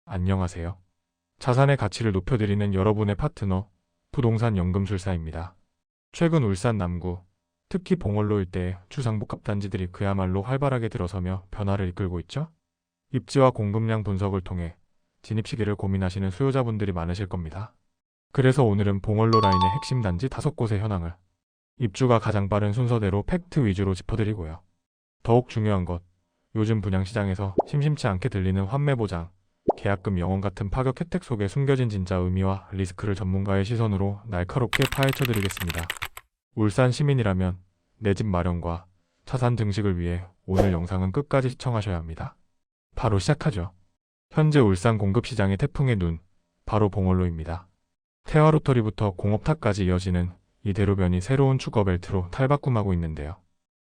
안녕하세요. 자산의 가치를 높여드리는 여러분의 파트너, 부동산 연금술사입니다. 최근 울산 남구, 특히 봉월로 일대의 주상복합 단지들이 그야말로 활발하게 들어서며 변화를 이끌고 있죠. 입지와 공급량 분석을 통해 진입 시기를 고민하시는 수요자분들이 많으실 겁니다. 그래서 오늘은 봉월로 라인의 핵심 단지 5곳의 현황을 입주가 가장 빠른 순서대로 팩트 위주로 짚어드리고요. 더욱 중요한 것, 요즘 분양시장에서 심심치 않게 들리는 환매보장, 계약금 영원 같은 파격 혜택 속에 숨겨진 진짜 의미와 리스크를 전문가의 시선으로 날카롭게 파헤쳐드리겠습니다. 울산 시민이라면 내 집 마련과 자산 증식을 위해 오늘 영상은 끝까지 시청하셔야 합니다. 바로 시작하죠. 현재 울산 공급시장의 태풍의 눈, 바로 봉월로입니다. 태화로터리부터 공업탑까지 이어지는 이 대로변이 새로운 주거벨트로 탈바꿈하고 있는데요.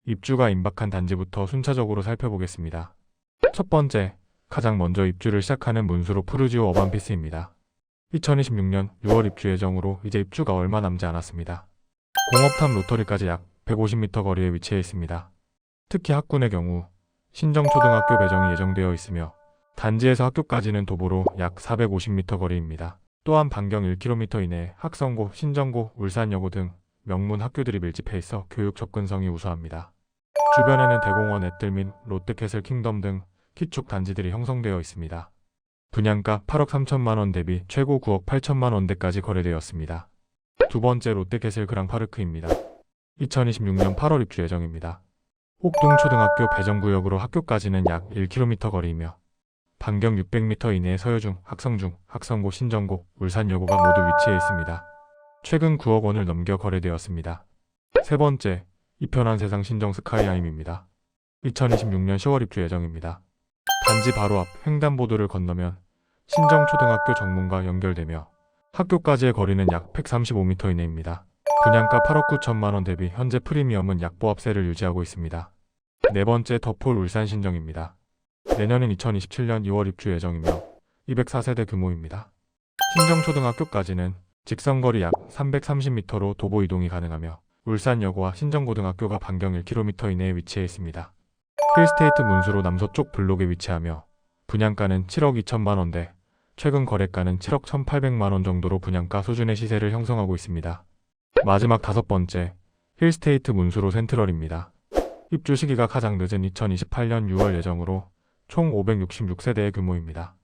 입주가 임박한 단지부터 순차적으로 살펴보겠습니다. 첫 번째, 가장 먼저 입주를 시작하는 문수로 푸르지오 어반피스입니다. 2026년 6월 입주 예정으로 이제 입주가 얼마 남지 않았습니다. 공업탑 로터리까지 약 150m 거리에 위치해 있습니다. 특히 학군의 경우 신정초등학교 배정이 예정되어 있으며 단지에서 학교까지는 도보로 약 450m 거리입니다. 또한 반경 1km 이내 학성고, 신정고, 울산여고 등 명문 학교들이 밀집해 있어 교육 접근성이 우수합니다. 주변에는 대공원, 앳들 및 롯데캐슬 킹덤 등 기축 단지들이 형성되어 있습니다. 분양가 8억 3천만 원 대비 최고 9억 8천만 원대까지 거래되었습니다. 두 번째 롯데캐슬 그랑파르크입니다. 2026년 8월 입주 예정입니다. 옥동초등학교 배정구역으로 학교까지는 약 1km 거리이며 반경 600m 이내의 서여중, 학성중, 학성고, 신정고, 울산여고가 모두 위치해 있습니다. 최근 9억 원을 넘겨 거래되었습니다. 세 번째, 이편한 세상 신정 스카이라임입니다. 2026년 10월 입주 예정입니다. 단지 바로 앞 횡단보도를 건너면 신정초등학교 정문과 연결되며 학교까지의 거리는 약 135m 이내입니다. 분양가 8억 9천만 원 대비 현재 프리미엄은 약보합세를 유지하고 있습니다. 네 번째, 더폴 울산 신정입니다. 내년은 2027년 2월 입주 예정이며 204세대 규모입니다. 신정초등학교까지는 직선거리 약 330m로 도보 이동이 가능하며 울산여고와 신정고등학교가 반경 1km 이내에 위치해 있습니다. 힐스테이트 문수로 남서쪽 블록에 위치하며 분양가는 7억 2천만 원대, 최근 거래가는 7억 1,800만 원 정도로 분양가 수준의 시세를 형성하고 있습니다. 마지막 다섯 번째, 힐스테이트 문수로 센트럴입니다. 입주 시기가 가장 늦은 2028년 6월 예정으로 총 566세대의 규모입니다.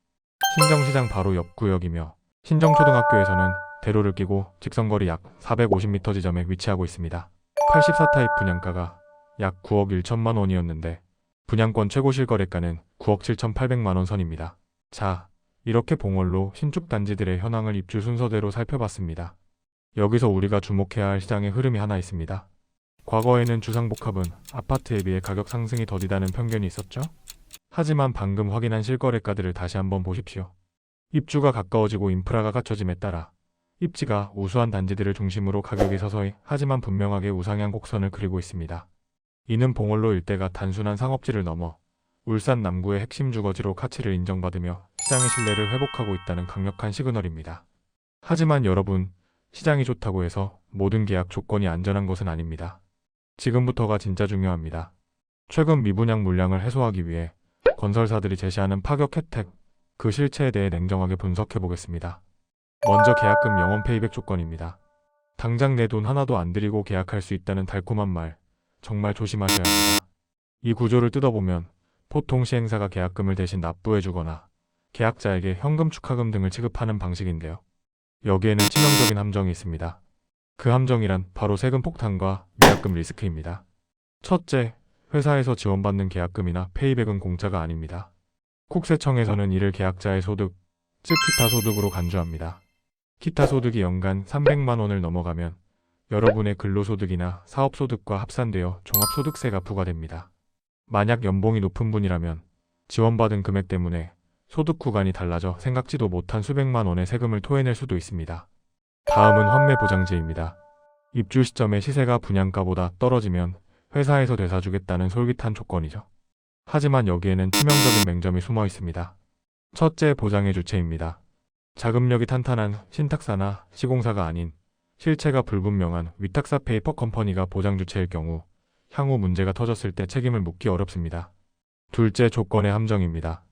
신정시장 바로 옆 구역이며 신정초등학교에서는 대로를 끼고 직선거리 약 450m 지점에 위치하고 있습니다. 84타입 분양가가 약 9억 1천만 원이었는데 분양권 최고 실거래가는 9억 7,800만 원 선입니다. 자, 이렇게 봉월로 신축 단지들의 현황을 입주 순서대로 살펴봤습니다. 여기서 우리가 주목해야 할 시장의 흐름이 하나 있습니다. 과거에는 주상복합은 아파트에 비해 가격 상승이 더디다는 편견이 있었죠? 하지만 방금 확인한 실거래가들을 다시 한번 보십시오. 입주가 가까워지고 인프라가 갖춰짐에 따라 입지가 우수한 단지들을 중심으로 가격이 서서히 하지만 분명하게 우상향 곡선을 그리고 있습니다. 이는 봉월로 일대가 단순한 상업지를 넘어 울산 남구의 핵심 주거지로 가치를 인정받으며 시장의 신뢰를 회복하고 있다는 강력한 시그널입니다. 하지만 여러분, 시장이 좋다고 해서 모든 계약 조건이 안전한 것은 아닙니다. 지금부터가 진짜 중요합니다. 최근 미분양 물량을 해소하기 위해 건설사들이 제시하는 파격 혜택, 그 실체에 대해 냉정하게 분석해 보겠습니다. 먼저 계약금 영원 페이백 조건입니다. 당장 내 돈 하나도 안 들이고 계약할 수 있다는 달콤한 말, 정말 조심하셔야 합니다. 이 구조를 뜯어보면 보통 시행사가 계약금을 대신 납부해주거나 계약자에게 현금 축하금 등을 지급하는 방식인데요. 여기에는 치명적인 함정이 있습니다. 그 함정이란 바로 세금 폭탄과 위약금 리스크입니다. 첫째, 회사에서 지원받는 계약금이나 페이백은 공짜가 아닙니다. 국세청에서는 이를 계약자의 소득, 즉 기타 소득으로 간주합니다. 기타 소득이 연간 300만 원을 넘어가면 여러분의 근로소득이나 사업소득과 합산되어 종합소득세가 부과됩니다. 만약 연봉이 높은 분이라면 지원받은 금액 때문에 소득 구간이 달라져 생각지도 못한 수백만 원의 세금을 토해낼 수도 있습니다. 다음은 환매보장제입니다. 입주 시점에 시세가 분양가보다 떨어지면 회사에서 되사주겠다는 솔깃한 조건이죠. 하지만 여기에는 치명적인 맹점이 숨어 있습니다. 첫째, 보장의 주체입니다. 자금력이 탄탄한 신탁사나 시공사가 아닌 실체가 불분명한 위탁사 페이퍼 컴퍼니가 보장 주체일 경우 향후 문제가 터졌을 때 책임을 묻기 어렵습니다. 둘째, 조건의 함정입니다.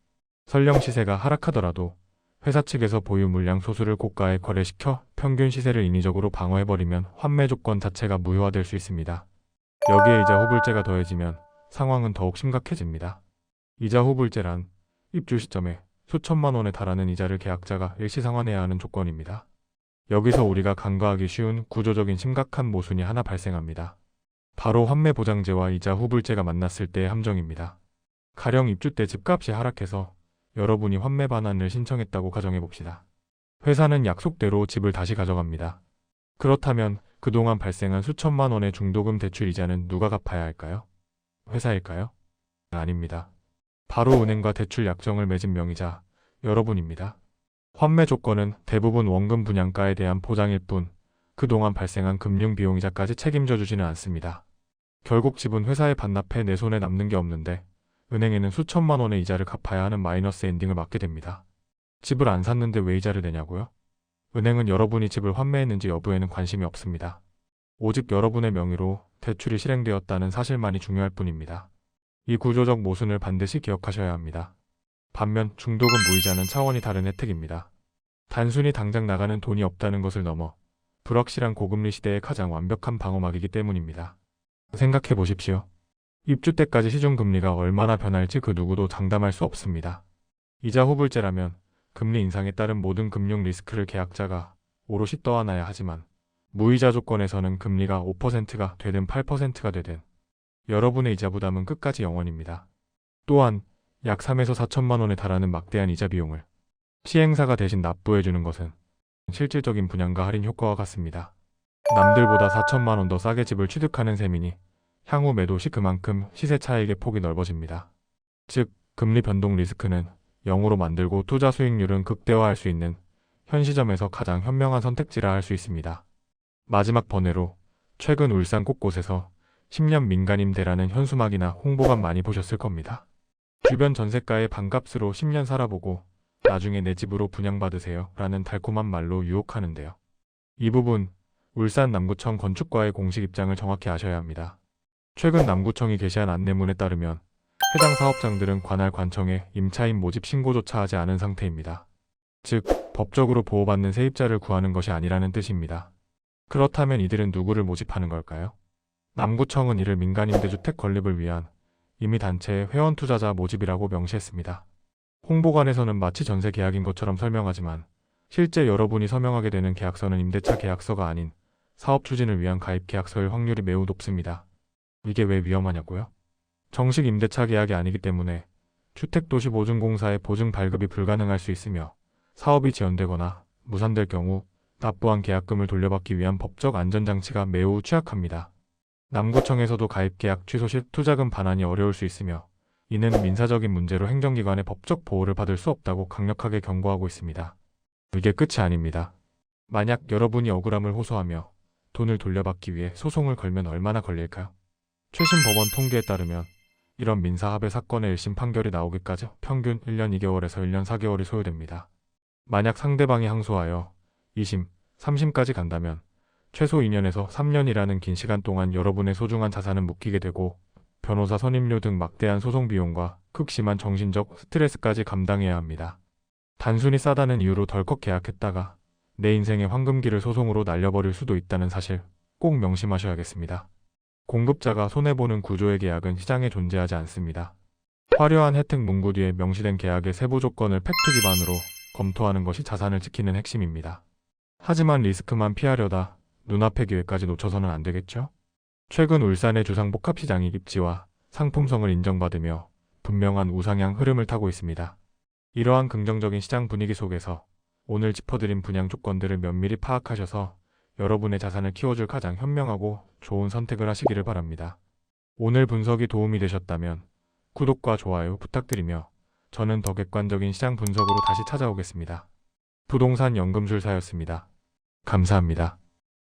설령 시세가 하락하더라도 회사 측에서 보유 물량 소수를 고가에 거래시켜 평균 시세를 인위적으로 방어해버리면 환매 조건 자체가 무효화될 수 있습니다. 여기에 이자 후불제가 더해지면 상황은 더욱 심각해집니다. 이자 후불제란 입주 시점에 수천만 원에 달하는 이자를 계약자가 일시 상환해야 하는 조건입니다. 여기서 우리가 간과하기 쉬운 구조적인 심각한 모순이 하나 발생합니다. 바로 환매 보장제와 이자 후불제가 만났을 때의 함정입니다. 가령 입주 때 집값이 하락해서 여러분이 환매 반환을 신청했다고 가정해봅시다. 회사는 약속대로 집을 다시 가져갑니다. 그렇다면 그동안 발생한 수천만 원의 중도금 대출 이자는 누가 갚아야 할까요? 회사일까요? 아닙니다. 바로 은행과 대출 약정을 맺은 명의자, 여러분입니다. 환매 조건은 대부분 원금 분양가에 대한 보장일 뿐 그동안 발생한 금융 비용이자까지 책임져 주지는 않습니다. 결국 집은 회사에 반납해 내 손에 남는 게 없는데 은행에는 수천만 원의 이자를 갚아야 하는 마이너스 엔딩을 맞게 됩니다. 집을 안 샀는데 왜 이자를 내냐고요? 은행은 여러분이 집을 환매했는지 여부에는 관심이 없습니다. 오직 여러분의 명의로 대출이 실행되었다는 사실만이 중요할 뿐입니다. 이 구조적 모순을 반드시 기억하셔야 합니다. 반면 중도금 무이자는 차원이 다른 혜택입니다. 단순히 당장 나가는 돈이 없다는 것을 넘어 불확실한 고금리 시대의 가장 완벽한 방어막이기 때문입니다. 생각해 보십시오. 입주 때까지 시중금리가 얼마나 변할지 그 누구도 장담할 수 없습니다. 이자 후불제라면 금리 인상에 따른 모든 금융 리스크를 계약자가 오롯이 떠안아야 하지만 무이자 조건에서는 금리가 5%가 되든 8%가 되든 여러분의 이자 부담은 끝까지 0원입니다. 또한 약 3에서 4천만 원에 달하는 막대한 이자 비용을 시행사가 대신 납부해주는 것은 실질적인 분양가 할인 효과와 같습니다. 남들보다 4천만 원 더 싸게 집을 취득하는 셈이니 향후 매도 시 그만큼 시세 차익의 폭이 넓어집니다. 즉, 금리 변동 리스크는 0으로 만들고 투자 수익률은 극대화할 수 있는 현 시점에서 가장 현명한 선택지라 할 수 있습니다. 마지막 번외로 최근 울산 곳곳에서 10년 민간임대라는 현수막이나 홍보관 많이 보셨을 겁니다. 주변 전세가의 반값으로 10년 살아보고 나중에 내 집으로 분양받으세요 라는 달콤한 말로 유혹하는데요. 이 부분 울산 남구청 건축과의 공식 입장을 정확히 아셔야 합니다. 최근 남구청이 게시한 안내문에 따르면 해당 사업장들은 관할 관청에 임차인 모집 신고조차 하지 않은 상태입니다. 즉, 법적으로 보호받는 세입자를 구하는 것이 아니라는 뜻입니다. 그렇다면 이들은 누구를 모집하는 걸까요? 남구청은 이를 민간임대주택 건립을 위한 임의단체의 회원투자자 모집이라고 명시했습니다. 홍보관에서는 마치 전세 계약인 것처럼 설명하지만 실제 여러분이 서명하게 되는 계약서는 임대차 계약서가 아닌 사업 추진을 위한 가입 계약서일 확률이 매우 높습니다. 이게 왜 위험하냐고요? 정식 임대차 계약이 아니기 때문에 주택도시보증공사의 보증 발급이 불가능할 수 있으며 사업이 지연되거나 무산될 경우 납부한 계약금을 돌려받기 위한 법적 안전장치가 매우 취약합니다. 남구청에서도 가입 계약 취소 시 투자금 반환이 어려울 수 있으며 이는 민사적인 문제로 행정기관의 법적 보호를 받을 수 없다고 강력하게 경고하고 있습니다. 이게 끝이 아닙니다. 만약 여러분이 억울함을 호소하며 돈을 돌려받기 위해 소송을 걸면 얼마나 걸릴까요? 최신 법원 통계에 따르면 이런 민사합의 사건의 1심 판결이 나오기까지 평균 1년 2개월에서 1년 4개월이 소요됩니다. 만약 상대방이 항소하여 2심, 3심까지 간다면 최소 2년에서 3년이라는 긴 시간 동안 여러분의 소중한 자산은 묶이게 되고 변호사 선임료 등 막대한 소송 비용과 극심한 정신적 스트레스까지 감당해야 합니다. 단순히 싸다는 이유로 덜컥 계약했다가 내 인생의 황금기를 소송으로 날려버릴 수도 있다는 사실 꼭 명심하셔야겠습니다. 공급자가 손해보는 구조의 계약은 시장에 존재하지 않습니다. 화려한 혜택 문구 뒤에 명시된 계약의 세부 조건을 팩트 기반으로 검토하는 것이 자산을 지키는 핵심입니다. 하지만 리스크만 피하려다 눈앞의 기회까지 놓쳐서는 안 되겠죠? 최근 울산의 주상복합시장이 입지와 상품성을 인정받으며 분명한 우상향 흐름을 타고 있습니다. 이러한 긍정적인 시장 분위기 속에서 오늘 짚어드린 분양 조건들을 면밀히 파악하셔서 여러분의 자산을 키워줄 가장 현명하고 좋은 선택을 하시기를 바랍니다. 오늘 분석이 도움이 되셨다면 구독과 좋아요 부탁드리며 저는 더 객관적인 시장 분석으로 다시 찾아오겠습니다. 부동산 연금술사였습니다. 감사합니다.